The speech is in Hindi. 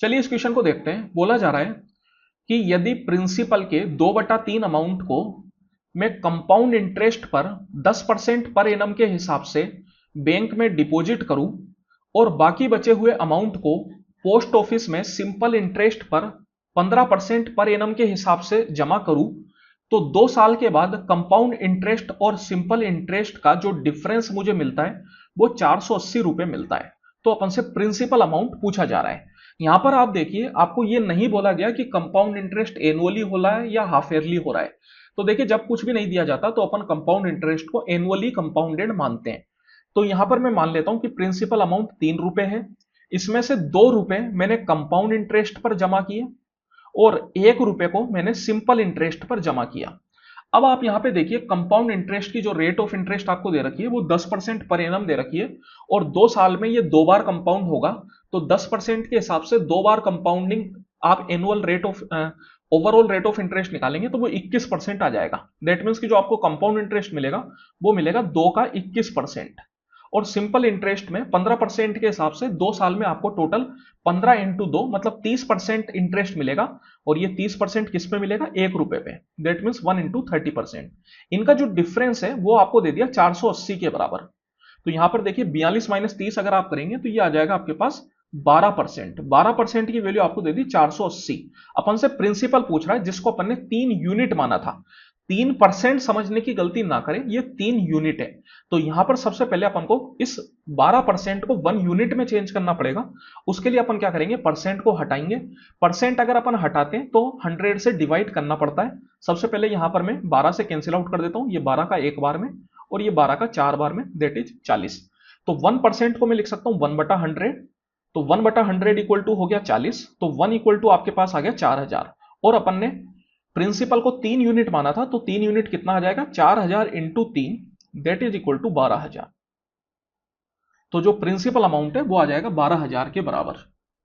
चलिए इस क्वेश्चन को देखते हैं। बोला जा रहा है कि यदि प्रिंसिपल के 2/3 अमाउंट को मैं कंपाउंड इंटरेस्ट पर 10% पर एनम के हिसाब से बैंक में डिपॉजिट करूं और बाकी बचे हुए अमाउंट को पोस्ट ऑफिस में सिंपल इंटरेस्ट पर 15% पर एनम के हिसाब से जमा करूं, तो 2 साल के बाद कंपाउंड इंटरेस्ट और सिंपल इंटरेस्ट का जो डिफरेंस मुझे मिलता है वो 480 रुपए मिलता है। तो अपन से प्रिंसिपल अमाउंट पूछा जा रहा है। यहां पर आप देखिए, आपको ये नहीं बोला गया कि कंपाउंड इंटरेस्ट एनुअली हो रहा है या हाफ ईयरली हो रहा है। तो देखिए, जब कुछ भी नहीं दिया जाता तो अपन कंपाउंड इंटरेस्ट को एनुअली कंपाउंडेड मानते हैं। तो यहां पर मैं मान लेता हूं कि प्रिंसिपल अमाउंट 3 रुपए है, इसमें से 2 रुपए मैंने कंपाउंड इंटरेस्ट पर जमा किए और 1 रुपए को मैंने सिंपल इंटरेस्ट पर जमा किया। अब आप यहां पे देखिए, कंपाउंड इंटरेस्ट की जो रेट ऑफ इंटरेस्ट आपको दे रखी है वो 10% पर एनम दे रखी है और 2 साल में ये 2 बार कंपाउंड होगा। तो 10% के हिसाब से 2 बार कंपाउंडिंग आप annual rate of overall rate of interest निकालेंगे तो वो 21% आ जाएगा। दैट मीन्स कि जो आपको कंपाउंड इंटरेस्ट मिलेगा वो मिलेगा 2 का 21%। और सिंपल इंटरेस्ट में 15% के हिसाब से 2 साल में आपको टोटल 15 इंटू 2 मतलब 30% इंटरेस्ट मिलेगा। और ये 30% किस पे मिलेगा? 1 रुपए पे। That means 1 into 30%। इनका जो डिफरेंस है वो आपको दे दिया 480 के बराबर। तो यहां पर देखिए 42 माइनस 30 अगर आप करेंगे तो ये आ जाएगा आपके पास 12%। 12% की वैल्यू आपको दे दी 480। अपन से प्रिंसिपल पूछ रहा है जिसको अपन ने 3 यूनिट माना था। 3% समझने की गलती ना करें, ये 3 यूनिट है। तो यहां पर सबसे पहले अपन को इस 12% को 1 यूनिट में चेंज करना पड़ेगा। उसके लिए अपन क्या करेंगे? परसेंट को हटाएंगे। परसेंट अगर अपन हटाते हैं तो 100 से डिवाइड करना पड़ता है। सबसे पहले यहां पर मैं 12 से कैंसिल आउट कर देता हूं, ये 12 का 1 बार में और ये 12 का 4 बार में, दैट इज 40। तो 1% को मैं लिख सकता हूं 1/100। तो 1/100 इक्वल टू हो गया 40। तो 1 इक्वल टू आपके पास आ गया 4000। और अपन ने प्रिंसिपल को 3 यूनिट माना था, तो 3 यूनिट कितना आ जाएगा? 4000 into 3, that is equal to 12000। तो जो प्रिंसिपल अमाउंट है वो आ जाएगा 12000 के बराबर।